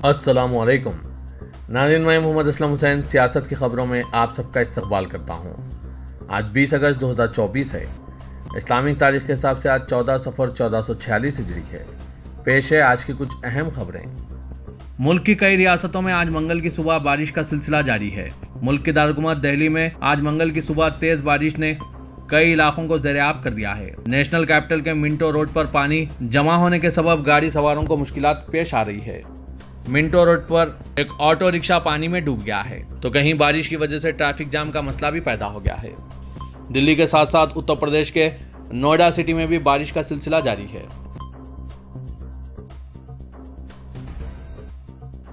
अस्सलामुअलैकुम नाज़रीन, मैं मोहम्मद असलम हुसैन सियासत की ख़बरों में आप सबका इस्तकबाल करता हूँ। आज 20 अगस्त 2024 है। इस्लामिक तारीख के हिसाब से आज 14 सफ़र 1446 हिजरी है। पेश है आज की कुछ अहम खबरें। मुल्क की कई रियासतों में आज मंगल की सुबह बारिश का सिलसिला जारी है। मुल्क के दारकूमत दिल्ली में आज मंगल की सुबह तेज बारिश ने कई इलाकों को ज़ेर-ए-आब कर दिया है। नेशनल कैपिटल के मिंटो रोड पर पानी जमा होने के सबब गाड़ी सवारों को मुश्किलात पेश आ रही है। मिंटो रोड पर एक ऑटो रिक्शा पानी में डूब गया है तो कहीं बारिश की वजह से ट्रैफिक जाम का मसला भी पैदा हो गया है। दिल्ली के साथ साथ उत्तर प्रदेश के नोएडा सिटी में भी बारिश का सिलसिला जारी है।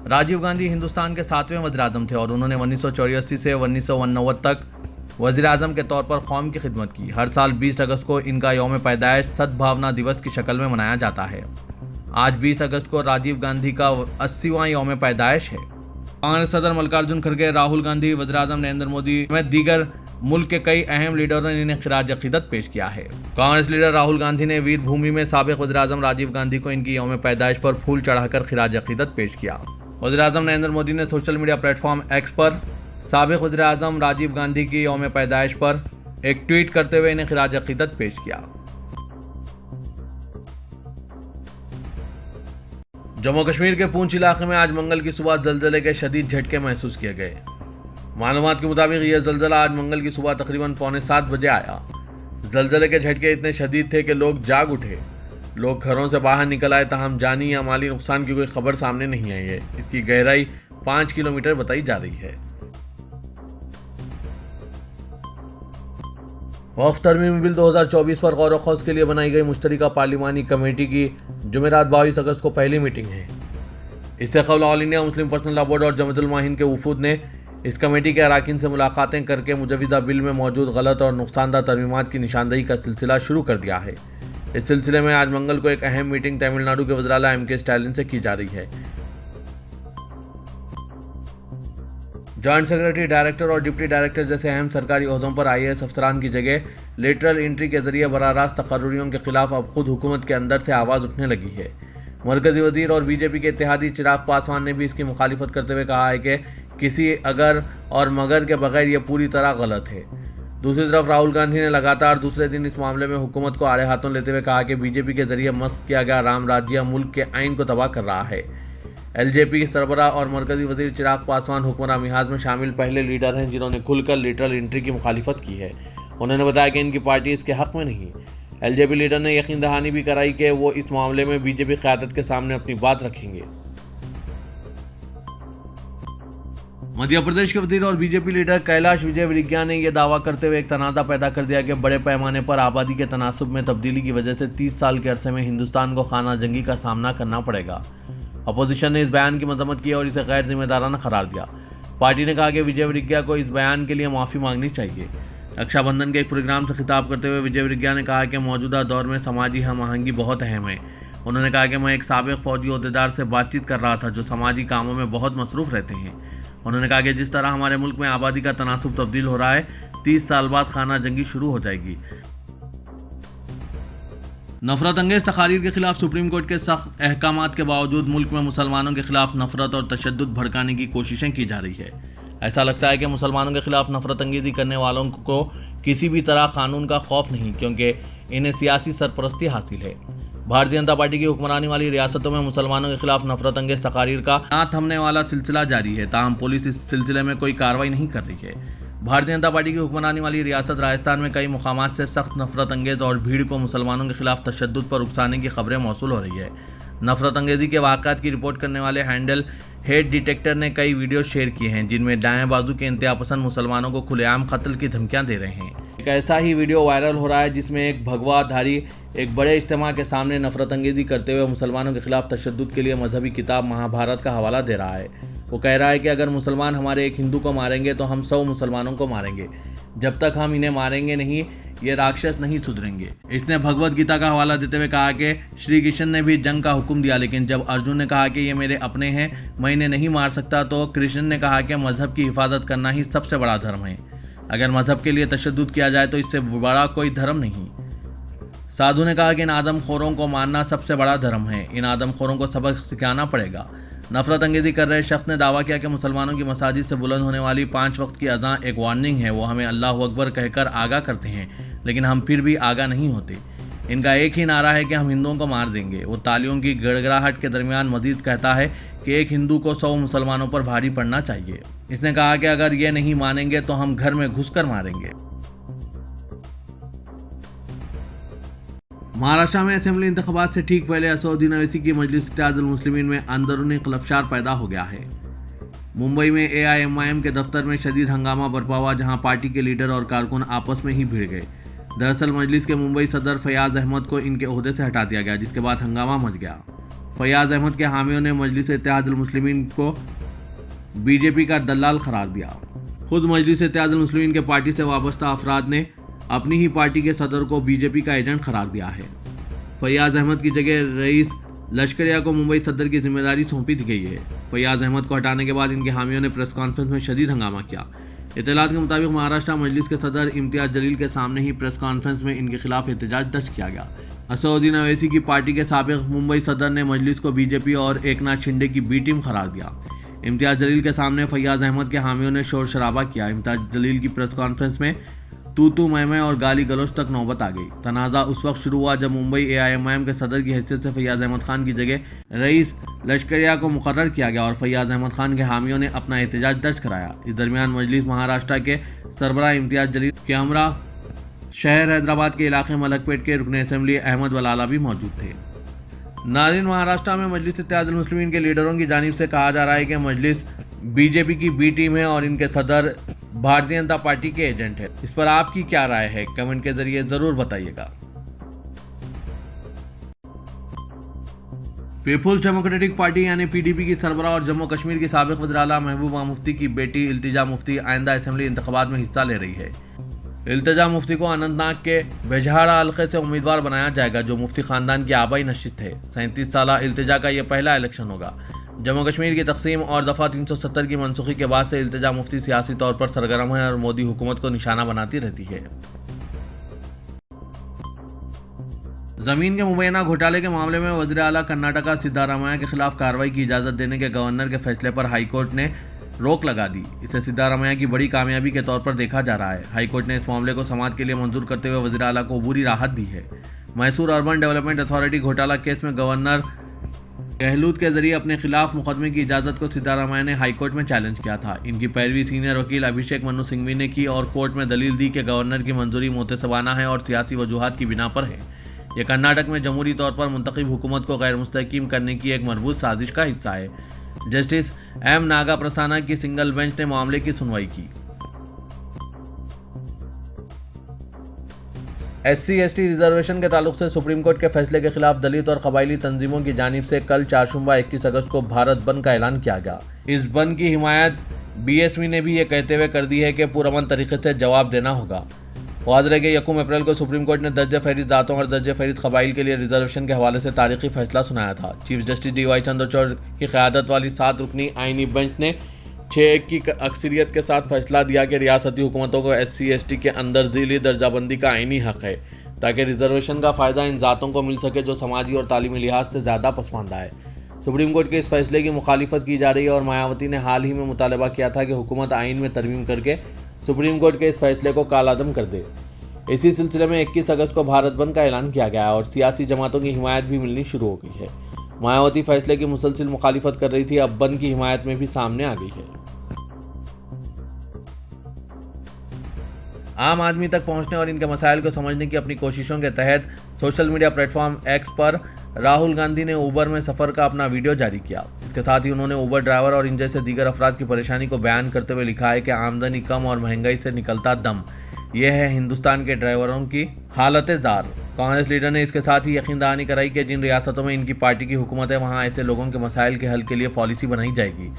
राजीव गांधी हिंदुस्तान के 7वें वज़ीर-ए-आज़म थे और उन्होंने 1984 से 1989 तक वज़ीर-ए-आज़म के तौर पर कौम की खिदमत की। हर साल 20 अगस्त को इनका यौम पैदाइश सद्भावना दिवस की शक्ल में मनाया जाता है। आज 20 अगस्त को राजीव गांधी का 80वां यौम पैदाइश है। कांग्रेस सदर मल्लिकार्जुन खड़गे, राहुल गांधी, वज़ीर-ए-आज़म नरेंद्र मोदी में दीगर मुल्क के कई अहम लीडरों ने इन्हें खिराज अकीदत पेश किया है। कांग्रेस लीडर राहुल गांधी ने वीर भूमि में साबिक़ वज़ीर-ए-आज़म राजीव गांधी को इनकी यौम पैदाइश पर फूल चढ़ाकर खिराज अकीदत पेश किया। वज़ीर-ए-आज़म नरेंद्र मोदी ने सोशल मीडिया प्लेटफॉर्म एक्स पर साबिक़ वज़ीर-ए-आज़म राजीव गांधी की यौम पैदाइश पर एक ट्वीट करते हुए इन्हें खिराज अकीदत पेश किया। जम्मू कश्मीर के पूंछ इलाके में आज मंगल की सुबह ज़लज़ले के शदीद झटके महसूस किए गए। मालूमात के मुताबिक यह ज़लज़ला आज मंगल की सुबह तकरीबन 6:45 बजे आया। ज़लज़ले के झटके इतने शदीद थे कि लोग जाग उठे। लोग घरों से बाहर निकल आए, ताहम जानी या माली नुकसान की कोई खबर सामने नहीं आई है। इसकी गहराई 5 किलोमीटर बताई जा रही है। वक्फ तरमीम बिल 2024 पर गौर व खौज के लिए बनाई गई मुश्तरका पार्लिमानी कमेटी की जुमेरात 22 अगस्त को पहली मीटिंग है। इससे कबल all India Muslim personal law board और जमात उल मुआहिन के वफूद ने इस कमेटी के अरकान से मुलाकातें करके मुजवज़ा बिल में मौजूद गलत और नुकसानदा तरमीमात की निशानदही का सिलसिला शुरू कर दिया है। इस सिलसिले में आज मंगल को एक अहम मीटिंग तमिलनाडु के वज़ीर-ए-आला एम.के. स्टालिन से की जा रही है। जॉइंट सेक्रेटरी, डायरेक्टर और डिप्टी डायरेक्टर जैसे अहम सरकारी ओहदों पर IAS अफसरान की जगह लेटरल एंट्री के जरिए बराह रास्त तकर्रुरियों के खिलाफ अब खुद हुकूमत के अंदर से आवाज़ उठने लगी है। मरकजी वजीर और बीजेपी के इत्तेहादी चिराग पासवान ने भी इसकी मुखालिफत करते हुए कहा है कि किसी अगर और मगर के बगैर ये पूरी तरह गलत है। दूसरी तरफ राहुल गांधी ने लगातार दूसरे दिन इस मामले में हुकूमत को आड़े हाथों लेते हुए कहा कि बीजेपी के जरिए मस्क किया गया राम राज्य मुल्क के आइन को तबाह कर रहा है। LJP की सरबराह और मरकजी वजीर चिराग पासवान हुक्मरान मिहाज में शामिल पहले लीडर हैं जिन्होंने खुलकर लेटरल एंट्री की मुखालिफत की है। उन्होंने बताया कि इनकी पार्टी इसके हक में नहीं। LJP लीडर ने यकीन दहानी भी कराई कि वो इस मामले में बीजेपी क़यादत के सामने अपनी बात रखेंगे। मध्य प्रदेश के वजीर और बीजेपी लीडर कैलाश विजयवर्गीय ने यह दावा करते हुए एक तनाज़ा पैदा कर दिया कि बड़े पैमाने पर आबादी के तनासुब में तब्दीली की वजह से 30 साल के अरसे में हिंदुस्तान को खाना जंगी का सामना करना पड़ेगा। अपोजिशन ने इस बयान की मजम्मत की और इसे गैर जिम्मेदाराना करार दिया। पार्टी ने कहा कि विजयवर्गीय को इस बयान के लिए माफ़ी मांगनी चाहिए। रक्षाबंधन के एक प्रोग्राम से खिताब करते हुए विजयवर्गीय ने कहा कि मौजूदा दौर में समाजी हम आहंगी बहुत अहम है। उन्होंने कहा कि मैं एक साबिक़ फौजी ओहदेदार से बातचीत कर रहा था जो समाजी कामों में बहुत मसरूफ़ रहते हैं। उन्होंने कहा कि जिस तरह हमारे मुल्क में आबादी का तनासुब तब्दील हो रहा है, 30 साल बाद खाना जंगी शुरू हो जाएगी। नफरत अंगेज तकारीर के खिलाफ सुप्रीम कोर्ट के सख्त अहकामात के बावजूद मुल्क में मुसलमानों के खिलाफ नफरत और तशद्दुद भड़काने की कोशिशें की जा रही है। ऐसा लगता है कि मुसलमानों के खिलाफ नफरत अंगेजी करने वालों को किसी भी तरह कानून का खौफ नहीं, क्योंकि इन्हें सियासी सरपरस्ती हासिल है। भारतीय जनता पार्टी की हुक्मरानी वाली रियासतों में मुसलमानों के खिलाफ नफरत अंगेज तकारीर का ना थमने वाला सिलसिला जारी है, ताहम पुलिस इस सिलसिले में कोई कार्रवाई नहीं कर रही है। भारतीय जनता पार्टी की हुक्मरानी वाली रियासत राजस्थान में कई मुकामात से सख्त नफरत अंगेज और भीड़ को मुसलमानों के खिलाफ तशद्दुद पर उकसाने की खबरें मौसूल हो रही है। नफरत अंगेजी के वाक़यात की रिपोर्ट करने वाले हैंडल हेट डिटेक्टर ने कई वीडियो शेयर किए हैं जिनमें दाएं बाजू के इंतहा पसंद मुसलमानों को खुलेआम कत्ल की धमकियां दे रहे हैं। एक ऐसा ही वीडियो वायरल हो रहा है जिसमें एक भगवाधारी एक बड़े इज्तिमा के सामने नफरत अंगेजी करते हुए मुसलमानों के खिलाफ तशद्दुद के लिए मजहबी किताब महाभारत का हवाला दे रहा है। वो कह रहा है कि अगर मुसलमान हमारे एक हिंदू को मारेंगे तो हम 100 मुसलमानों को मारेंगे। जब तक हम इन्हें मारेंगे नहीं, ये राक्षस नहीं सुधरेंगे। इसने भगवत गीता का हवाला देते हुए कहा कि श्री कृष्ण ने भी जंग का हुक्म दिया, लेकिन जब अर्जुन ने कहा कि ये मेरे अपने हैं, मैं इन्हें नहीं मार सकता, तो कृष्ण ने कहा कि मजहब की हिफाजत करना ही सबसे बड़ा धर्म है। अगर मजहब के लिए तशद्दुद किया जाए तो इससे बड़ा कोई धर्म नहीं। साधु ने कहा कि इन आदमखोरों को मारना सबसे बड़ा धर्म है। इन आदमखोरों को सबक सिखाना पड़ेगा। नफरत अंगेजी कर रहे शख्स ने दावा किया कि मुसलमानों की मसाजिद से बुलंद होने वाली 5 वक्त की अज़ां एक वार्निंग है। वो हमें अल्लाह अकबर कहकर आगाह करते हैं, लेकिन हम फिर भी आगाह नहीं होते। इनका एक ही नारा है कि हम हिंदुओं को मार देंगे। वो तालियों की गड़गड़ाहट के दरमियान मजीद कहता है कि एक हिंदू को 100 मुसलमानों पर भारी पड़ना चाहिए। इसने कहा कि अगर ये नहीं मानेंगे तो हम घर में घुसकर मारेंगे। महाराष्ट्र में असेंबली इंतखाबात से ठीक पहले असदुद्दीन ओवैसी की मजलिस इत्तेहादुल मुस्लिमीन में अंदरूनी खलफशार पैदा हो गया है। मुंबई में AIMIM के दफ्तर में शदीद हंगामा बरपा हुआ, जहां पार्टी के लीडर और कारकुन आपस में ही भिड़ गए। दरअसल मजलिस के मुंबई सदर फयाज अहमद को इनके ओहदे से हटा दिया गया, जिसके बाद हंगामा मच गया। फयाज अहमद के हामियों ने मजलिस इत्तेहादुल मुस्लिमीन को बीजेपी का दलाल करार दिया। खुद मजलिस इत्तेहादुल मुस्लिमीन के पार्टी से वाबस्ता अफराद ने अपनी ही पार्टी के सदर को बीजेपी का एजेंट करार दिया है। फयाज अहमद की जगह रईस लश्करिया को मुंबई सदर की जिम्मेदारी सौंपी दी गई है। फयाज अहमद को हटाने के बाद इनके हामियों ने प्रेस कॉन्फ्रेंस में शदीद हंगामा किया। इत्तलात के मुताबिक महाराष्ट्र मजलिस के सदर इम्तियाज जलील के सामने ही प्रेस कॉन्फ्रेंस में इनके खिलाफ एहतजाज दर्ज किया गया। असदुद्दीन ओवैसी की पार्टी के साबिक मुंबई सदर ने मजलिस को बीजेपी और एकनाथ शिंदे की बी टीम करार दिया। इम्तियाज जलील के सामने फयाज अहमद के हामियों ने शोर शराबा किया। इम्तियाज जलील की प्रेस कॉन्फ्रेंस में तू मैं और गाली गलौज तक नौबत आ गई। तनाज़ा उस वक्त शुरू हुआ जब मुंबई AIMIM के सदर की हैसियत से फयाज अहमद खान की जगह रईस लश्करिया को मुकर्रर किया गया और फयाज अहमद खान के हामियों ने अपना एहतजाज दर्ज कराया। इस दरमियान मजलिस महाराष्ट्र के सरबराह इम्तियाज जलील के हमरा शहर हैदराबाद के इलाके मलकपेट के रुकन असेंबली अहमद वलाला भी मौजूद थे। नाज़रीन, महाराष्ट्र में मजलिस इत्तेहादुल मुस्लिमीन के लीडरों की जानिब से कहा जा रहा है कि मजलिस बीजेपी की बी टीम है और इनके सदर भारतीय जनता पार्टी के एजेंट है। इस पर आपकी क्या राय है, कमेंट के जरिए जरूर बताइएगा। पीपुल्स डेमोक्रेटिक पार्टी यानी PDP की सरबराह और जम्मू कश्मीर की साबिक वज़ीर आला महबूबा मुफ्ती की बेटी इल्तिजा मुफ्ती आइंदा असेंबली इंतखाबात में हिस्सा ले रही है। इल्तिजा मुफ्ती को अनंतनाग के बेजहाड़ा हल्के से उम्मीदवार बनाया जाएगा, जो मुफ्ती खानदान की आबाई नशिस्त है। 37 साला इल्तिजा का यह पहला इलेक्शन होगा। जम्मू कश्मीर की तकसीम और दफ़ा 370 की मनसूखी के बाद से इल्तिजा मुफ्ती सियासी तौर पर सरगर्म है और मोदी हुकूमत को निशाना बनाती रहती है। जमीन के मुबैना घोटाले के मामले में वज़ीर आला कर्नाटका सिद्धारामैया के खिलाफ कार्रवाई की इजाज़त देने के गवर्नर के फैसले पर हाईकोर्ट ने रोक लगा दी। इसे सिद्धारामैया की बड़ी कामयाबी के तौर पर देखा जा रहा है। हाईकोर्ट ने इस मामले को समाअत के लिए मंजूर करते हुए वज़ीर आला को बुरी राहत दी है। मैसूर अर्बन डेवलपमेंट अथॉरिटी घोटाला केस में गवर्नर गहलोत के जरिए अपने खिलाफ मुकदमे की इजाज़त को सिद्धारामैया ने हाईकोर्ट में चैलेंज किया था। इनकी पैरवी सीनियर वकील अभिषेक मनु सिंघवी ने की और कोर्ट में दलील दी कि गवर्नर की मंजूरी मोतसबाना है और सियासी वजूहात की बिना पर है। यह कर्नाटक में जमहूरी तौर पर मुंतखब हुकूमत को गैर मुस्तहकीम करने की एक मरबूत साजिश का हिस्सा है। जस्टिस M नागा प्रसाना की सिंगल बेंच ने मामले की सुनवाई की। SC/ST रिजर्वेशन के ताल्लुक से सुप्रीम कोर्ट के फैसले के खिलाफ दलित और कबायली तंजीमों की जानिब से कल चारशंबा 21 अगस्त को भारत बंद का ऐलान किया गया। इस बंद की हिमायत BSV ने भी ये कहते हुए कर दी है कि पुरअमन तरीके से जवाब देना होगा। वाज़ रहे कि 1 अप्रैल को सुप्रीम कोर्ट ने दर्ज फहरिस्त जातों और दर्ज फहरिस्त कबाइल के लिए रिजर्वेशन के हवाले से तारीखी फैसला सुनाया था। चीफ जस्टिस DY चंद्रचूड़ की क़यादत वाली 7 रुकनी आइनी बेंच ने 6-1 की अक्सरियत के साथ फैसला दिया कि रियासती हुकूमतों को SC/ST के अंदर ज़िली दर्जाबंदी का आइनी हक़ है, ताकि रिजर्वेशन का फ़ायदा इन ज़ातों को मिल सके जो समाजी और तालीमी लिहाज से ज़्यादा पसमानदा है। सुप्रीम कोर्ट के इस फैसले की मुखालिफत की जा रही है और मायावती ने हाल ही में मुतालबा किया था कि हुकूमत आइन में तरमीम करके सुप्रीम कोर्ट के इस फैसले को कालादम कर दे। इसी सिलसिले में 21 अगस्त को भारत बंद का ऐलान किया गया और सियासी जमातों की हिमायत भी मिलनी शुरू हो गई है। मायावती फैसले की मुसलसिल मुखालिफत कर रही थी, अब बंद की हिमायत में भी सामने आ गई है। आम आदमी तक पहुंचने और इनके मसाइल को समझने की अपनी कोशिशों के तहत सोशल मीडिया प्लेटफॉर्म X पर राहुल गांधी ने ऊबर में सफ़र का अपना वीडियो जारी किया। इसके साथ ही उन्होंने ऊबर ड्राइवर और इन जैसे दीगर अफराद की परेशानी को बयान करते हुए लिखा है कि आमदनी कम और महंगाई से निकलता दम, यह है हिंदुस्तान के ड्राइवरों की हालत जार। कांग्रेस लीडर ने इसके साथ ही यकीन दहानी कराई कि जिन रियासतों में इनकी पार्टी की हुकूमत है, वहां ऐसे लोगों के मसाइल के हल के लिए पॉलिसी बनाई जाएगी।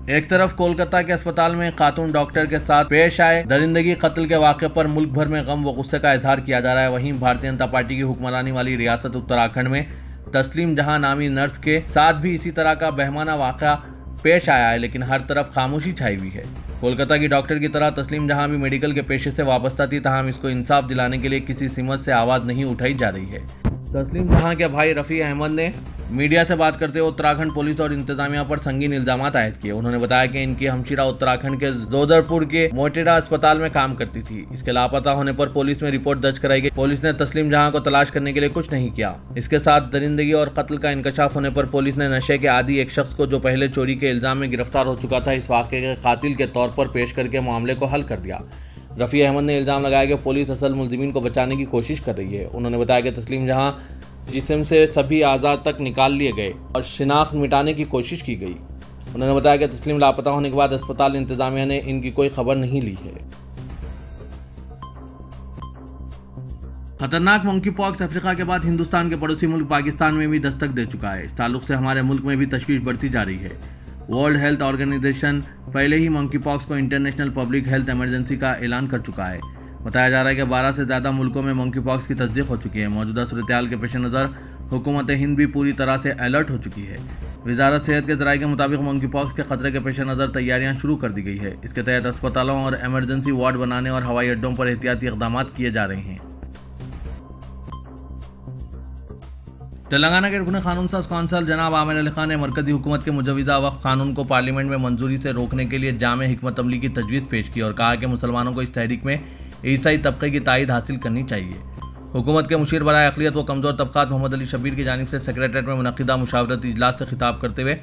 एक तरफ कोलकाता के अस्पताल में खातून डॉक्टर के साथ पेश आए दरिंदगी कत्ल के वाक़े पर मुल्क भर में गम व गुस्से का इजहार किया जा रहा है। वहीं भारतीय जनता पार्टी की हुक्मरानी वाली रियासत उत्तराखंड में तस्लीम जहां नामी नर्स के साथ भी इसी तरह का बहमाना वाक़ा पेश आया है, लेकिन हर तरफ खामोशी छाई हुई है। कोलकाता की डॉक्टर की तरह तस्लीम जहां भी मेडिकल के पेशे से वाबस्ता थी, तहां इसको इंसाफ दिलाने के लिए किसी सिमत से आवाज़ नहीं उठाई जा रही है। तस्लीम जहां के भाई रफ़ी अहमद ने मीडिया से बात करते हुए उत्तराखंड पुलिस और इंतजामिया पर संगीन इल्जाम आयद किए। उन्होंने बताया कि इनकी हमशीरा उत्तराखंड के जोधरपुर के मोटेरा अस्पताल में काम करती थी। इसके लापता होने पर पुलिस में रिपोर्ट दर्ज कराई गई। पुलिस ने तस्लीम जहां को तलाश करने के लिए कुछ नहीं किया। इसके साथ दरिंदगी और कत्ल का इंकशाफ होने पर पुलिस ने नशे के आदी एक शख्स को, जो पहले चोरी के इल्जाम में गिरफ्तार हो चुका था, इस वाक़े के कातिल के तौर पर पेश करके मामले को हल कर दिया। रफ़ी अहमद ने इल्जाम लगाया कि पुलिस असल मुलजिमीन को बचाने की कोशिश कर रही है। उन्होंने बताया कि तस्लीम जहां जिस्म से सभी आज़ाद तक निकाल लिए गए और शिनाख्त मिटाने की कोशिश की गई। उन्होंने बताया कि तस्लीम लापता होने के बाद अस्पताल इंतजामिया ने इनकी कोई खबर नहीं ली है। खतरनाक मंकी पॉक्स अफ्रीका के बाद हिंदुस्तान के पड़ोसी मुल्क पाकिस्तान में भी दस्तक दे चुका है। इस ताल्लुक से हमारे मुल्क में भी तशवीश बढ़ती जा रही है। वर्ल्ड हेल्थ ऑर्गेनाइजेशन पहले ही मंकी पॉक्स को इंटरनेशनल पब्लिक हेल्थ इमरजेंसी का ऐलान कर चुका है। बताया जा रहा है कि 12 से ज़्यादा मुल्कों में मंकी पॉक्स की तस्दीक हो चुकी है। मौजूदा सूरत-ए-हाल के पेश नज़र हुकूमत हिंद भी पूरी तरह से अलर्ट हो चुकी है। वजारत सेहत के ज़राए के मुताबिक मंकी पॉक्स के खतरे के पेश नज़र तैयारियां शुरू कर दी गई है। इसके तहत अस्पतालों और एमरजेंसी वार्ड बनाने और हवाई अड्डों पर एहतियाती इक़दाम किए जा रहे हैं। तेलंगाना के रुकन कानून साज कौंसल जनाब आमिर अली खान ने मरकजी हुकूमत के मुजवज़ा वक्फ कानून को पार्लियामेंट में मंजूरी से रोकने के लिए जामे हिकमत अमली की तजवीज़ पेश की और कहा कि मुसलमानों को इस तहरीक में ईसाई तबके की तायद हासिल करनी चाहिए। हुकूमत के मुशीर बराए अक़लियत व कमज़ोर तबक़ात मोहम्मद अली शब्बीर की जानिब से सेक्रेटरीट में मुनक़िदा मुशावरती इजलास से खिताब करते हुए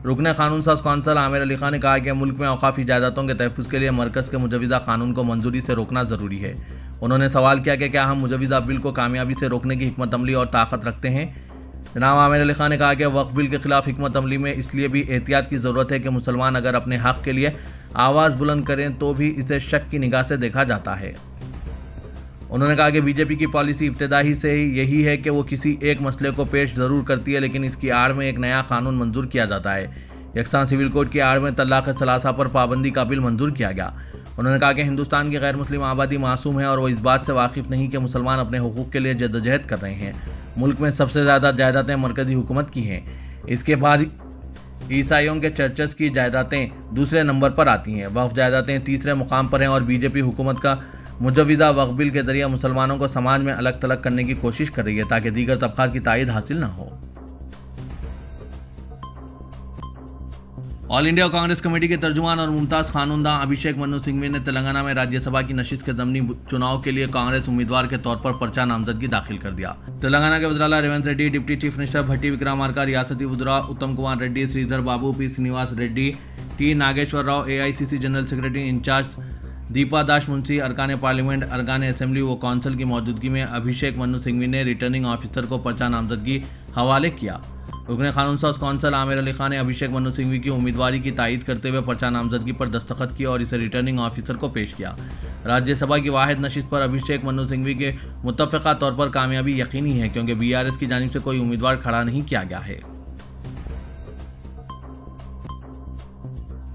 रुकन कानून साज कौंसल आमिर अली खान ने कहा कि मुल्क में औक़ाफ़ी जायदादों के तहफ़्फ़ुज़ के लिए मरकज़ के मुजवज़ा कानून को मंजूरी से रोकना ज़रूरी है। उन्होंने सवाल किया कि क्या हम मुजवज़ा बिल को कामयाबी से रोकने की हिकमत अमली और ताकत रखते हैं। जनाब आमिर अली खान ने कहा कि वक्फ बिल के खिलाफ हिकमत अमली में इसलिए भी एहतियात की ज़रूरत है कि मुसलमान अगर अपने हक़ के लिए आवाज़ बुलंद करें तो भी इसे शक की निगाह से देखा जाता है। उन्होंने कहा कि बीजेपी की पॉलिसी इब्तिदा ही से ही यही है कि वो किसी एक मसले को पेश ज़रूर करती है, लेकिन इसकी आड़ में एक नया कानून मंजूर किया जाता है। यकसान सिविल कोड की आड़ में तलाक़ सलासा पर पाबंदी का बिल मंजूर किया गया। उन्होंने कहा कि हिंदुस्तान की गैर मुस्लिम आबादी मासूम है और वो इस बात से वाकिफ़ नहीं कि मुसलमान अपने हुकूक़ के लिए जद्दोजहद कर रहे हैं। मुल्क में सबसे ज़्यादा जायदादें मरकज़ी हुकूमत की हैं। इसके बाद ईसाइयों के चर्चेस की जायदादें दूसरे नंबर पर आती हैं। वक्फ जायदादें तीसरे मुकाम पर हैं और बीजेपी हुकूमत का मुजवज़ा वक्फ बिल के ज़रिए मुसलमानों को समाज में अलग थलग करने की कोशिश कर रही है ताकि दीगर तबक़ात की तायद हासिल न हो। ऑल इंडिया कांग्रेस कमेटी के तर्जुमान और मुमताज़ खानूनदा अभिषेक मनु सिंघवी ने तेलंगाना में राज्यसभा की नशिस्त के ज़मीनी चुनाव के लिए कांग्रेस उम्मीदवार के तौर पर पर्चा नामजदगी दाखिल कर दिया। तेलंगाना के वज़ीर-ए-आला Revanth Reddy, deputy chief minister Bhatti Vikramarka, रियासती वज़ीर Uttam Kumar Reddy, Sridhar Babu, P Srinivas Reddy, T Nageswara Rao, AICC general secretary incharge Deepa Das Munshi, अरकान पार्लियामेंट, अरकान असेंबली व कौंसिल की मौजूदगी में अभिषेक मनु सिंघवी ने रिटर्निंग ऑफिसर को पर्चा नामजदगी हवाले किया। रुकन कानून साज कौंसल आमिर अली खान ने अभिषेक मनु सिंघवी की उम्मीदवारी की तायद करते हुए पर्चा नामजदगी पर दस्तखत किए और इसे रिटर्निंग ऑफिसर को पेश किया। राज्यसभा की वाहिद नशिस्त पर अभिषेक मनु सिंघवी के मुत्तफ़िक़ा तौर पर कामयाबी यकीनी है क्योंकि BRS की जानिब से कोई उम्मीदवार खड़ा नहीं किया गया है।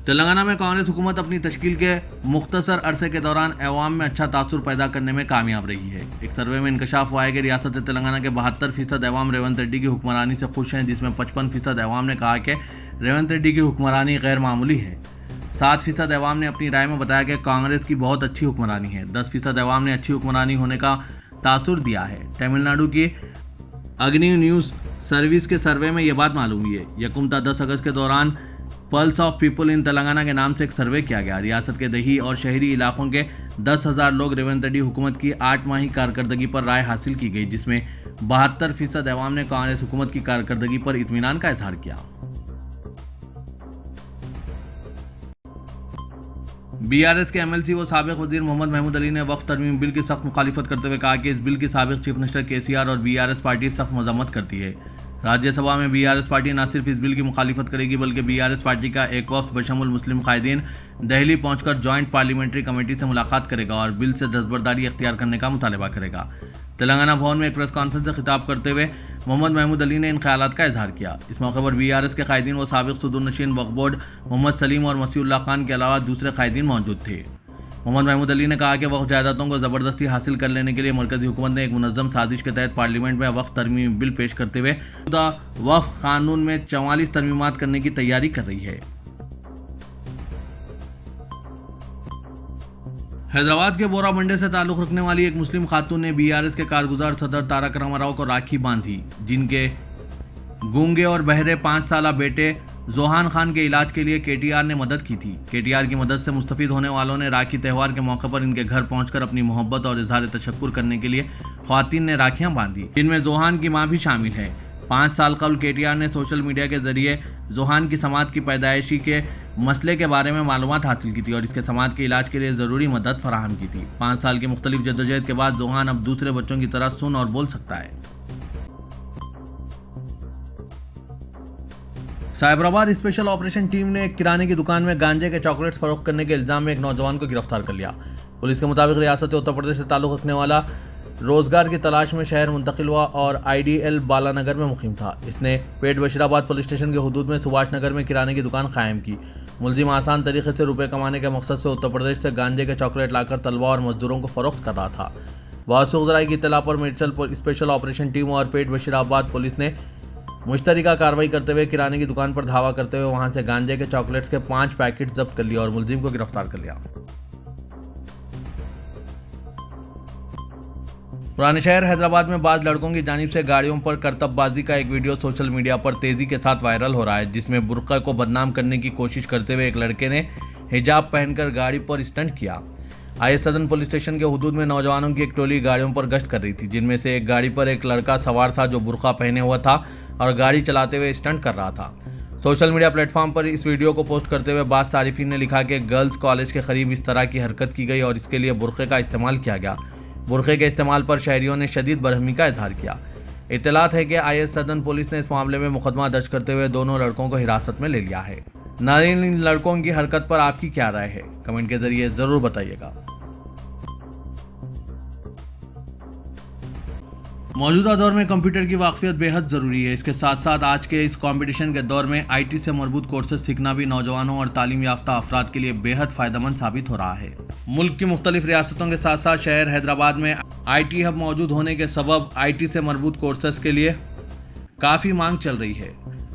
तेलंगाना में कांग्रेस हुकूमत अपनी तश्कील के मुख्तसर अरसे के दौरान अवाम में अच्छा तासुर पैदा करने में कामयाब रही है। एक सर्वे में इंकशाफ हुआ है कि रियासत तेलंगाना के 72% अवाम रेवंत रेड्डी की हुक्मरानी से खुश हैं, जिसमें 55% अवाम ने कहा कि रेवंत रेड्डी की हुक्मरानी गैर मामूली है। 7% अवाम ने अपनी राय में बताया कि कांग्रेस की बहुत अच्छी हुक्मरानी है। 10% अवाम ने अच्छी हुक्मरानी होने का तासुर दिया है। तमिलनाडु की अग्नि न्यूज़ सर्विस के सर्वे में यह बात मालूम हुई है। यकम था 10 अगस्त के दौरान pulse of people in Telangana के नाम से एक सर्वे किया गया। रियासत के दही और शहरी इलाकों के 10,000 लोग रेवंत रेड्डी हुकूमत की 8 माही कारकर्दगी पर राय हासिल की गई, जिसमें 72% अवाम ने कांग्रेस हुकूमत की कारकर्दगी पर इत्मीनान का इजहार किया। BRS के MLC व साबिक वजीर मोहम्मद महमूद अली ने वक्फ तरमीम बिल की सख्त मुखालिफत करते हुए कहा कि इस बिल की साबिक चीफ मिनिस्टर KCR और BRS पार्टी सख्त मजम्मत करती है। राज्यसभा में BRS पार्टी न सिर्फ इस बिल की मुखालिफत करेगी बल्कि BRS पार्टी का एक वफ्द बशमुल मुस्लिम कायदीन दिल्ली पहुंचकर जॉइंट पार्लियामेंट्री कमेटी से मुलाकात करेगा और बिल से दस्तबरदारी इख्तियार करने का मुतालबा करेगा। तेलंगाना भवन में एक प्रेस कॉन्फ्रेंस से खिताब करते हुए मोहम्मद महमूद अली ने इन ख्यालात का इजहार किया। इस मौके पर BRS के कायदीन व साबिक सदर नशीन वक्फ बोर्ड मोहम्मद सलीम और मसीउल्लाह खान के अलावा दूसरे कायदीन मौजूद थे। मोहम्मद महमूद अली ने कहा कि वक्फ जायदादों को ज़बरदस्ती हासिल कर लेने के लिए मरकज़ी हुकूमत ने एक मुनज़्ज़म साजिश के तहत पार्लियामेंट में वक्फ तरमीम बिल पेश करते हुए वक्फ कानून में 44 तरमीमात करने की तैयारी कर रही है। हैदराबाद के बोरा मंडी से ताल्लुक रखने वाली एक मुस्लिम खातून ने बीआरएस के कारगुजार सदर तारक रामाराव को राखी बांधी, जिनके गूंगे और बहरे 5 साला बेटे जोहान खान के इलाज के लिए केटीआर ने मदद की थी। केटीआर की मदद से मुस्तफीद होने वालों ने राखी त्यौहार के मौके पर इनके घर पहुंचकर अपनी मोहब्बत और इजहार तशक्कुर करने के लिए ख्वातीन ने राखियां बांधी, जिनमें जोहान की मां भी शामिल है। 5 साल कबल केटीआर ने सोशल मीडिया के जरिए जोहान की समात की पैदाइशी के मसले के बारे में मालूमात हासिल की थी और इसके समात के इलाज के लिए ज़रूरी मदद फराहम की थी। 5 साल की मुख्तलिफ जद्दोजहद के बाद जोहान अब दूसरे बच्चों की तरह सुन और बोल सकता है। साइबराबाद स्पेशल ऑपरेशन टीम ने एक किराने की दुकान में गांजे के चॉकलेट्स फरोख्त करने के इल्जाम में एक नौजवान को गिरफ्तार कर लिया। पुलिस के मुताबिक रियासत उत्तर प्रदेश से ताल्लुक रखने वाला रोजगार की तलाश में शहर मुंतकिल हुआ और आईडीएल बालानगर में मुकीम था। इसने पेट बशीराबाद पुलिस स्टेशन के हुदूद में सुभाष नगर में किराने की दुकान कायम की। मुलजिम आसान तरीके से रुपए कमाने के मकसद से उत्तर प्रदेश से गांजे के चॉकलेट लाकर तलबा और मजदूरों को फरोख्त कर रहा था। वासुगजराई की इत्तला पर मेडिकल स्पेशल ऑपरेशन टीम और पेट बशीराबाद पुलिस ने मुश्तरका कार्रवाई करते हुए किराने की दुकान पर धावा करते हुए वहां से गांजे के चॉकलेट्स के 5 पैकेट जब्त कर लिए और मुलजिम को गिरफ्तार कर लिया। पुराने शहर हैदराबाद में बाज लड़कों की जानिब से गाड़ियों पर करतबबाजी का एक वीडियो सोशल मीडिया पर तेजी के साथ वायरल हो रहा है, जिसमें बुर्का को बदनाम करने की कोशिश करते हुए एक लड़के ने हिजाब पहनकर गाड़ी पर स्टंट किया। आईएस सदन पुलिस स्टेशन के हुदूद में नौजवानों की एक टोली गाड़ियों पर गश्त कर रही थी, जिनमें से एक गाड़ी पर एक लड़का सवार था जो बुर्का पहने हुआ था और गाड़ी चलाते हुए स्टंट कर रहा था। सोशल मीडिया प्लेटफॉर्म पर इस वीडियो को पोस्ट करते हुए बाज़ सारिफीन ने लिखा कि गर्ल्स कॉलेज के करीब इस तरह की हरकत की गई और इसके लिए बुर्के का इस्तेमाल किया गया। बुर्के के इस्तेमाल पर शहरियों ने शदीद बरहमी का इजहार किया। इत्तलात है कि आईएस सदन पुलिस ने इस मामले में मुकदमा दर्ज करते हुए दोनों लड़कों को हिरासत में ले लिया है। नाज़रीन, इन लड़कों की हरकत पर आपकी क्या राय है? कमेंट के जरिए ज़रूर बताइएगा। मौजूदा दौर में कंप्यूटर की वाकफियत बेहद ज़रूरी है। इसके साथ साथ आज के इस कंपटीशन के दौर में आईटी से मरबूत कोर्सेज सीखना भी नौजवानों और तालीम याफ्ता अफराद के लिए बेहद फ़ायदेमंद साबित हो रहा है। मुल्क की मुख्तलिफ रियासतों के साथ साथ शहर हैदराबाद में आईटी हब मौजूद होने के सबब आईटी से मरबूत कोर्सेज के लिए काफ़ी मांग चल रही है।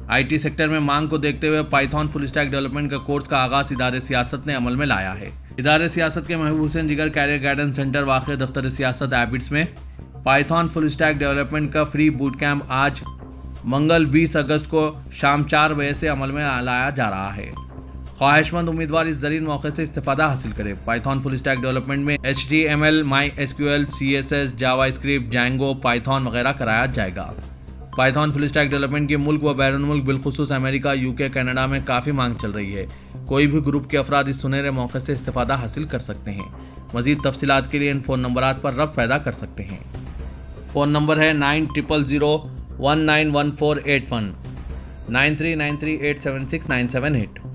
आईटी सेक्टर में मांग को देखते हुए पाइथन फुल स्टैक डेवलपमेंट का कोर्स का आगाज़ इदारे सियासत ने अमल में लाया है। इदारे सियासत के महबूब हुसैन जिगर कैरियर गाइडेंस सेंटर वाक़ दफ्तर सियासत एबिट्स में पाइथन फुल स्टैक डेवलपमेंट का फ्री बूट कैंप आज मंगल 20 अगस्त को शाम 4 बजे से अमल में लाया जा रहा है। ख्वाहिशमंद उम्मीदवार इस ज़रीन मौके से इस्तेफादा हासिल करें। पाइथन फुल स्टैक डेवलपमेंट में HTML, MySQL, CSS, JavaScript, Django, Python वगैरह कराया जाएगा। पाइथन फुल स्टैक डेवलपमेंट की मुल्क व बैरून मुल्क बिलखुसूस अमेरिका, UK, कनाडा में काफ़ी मांग चल रही है। कोई भी ग्रुप के अफराद इस सुनहरे मौके से इस्तेफादा हासिल कर सकते हैं। मज़ीद तफसीलात के लिए इन फ़ोन नंबरात पर रब्त पैदा कर सकते हैं। फ़ोन नंबर है 9000191481 9393876978।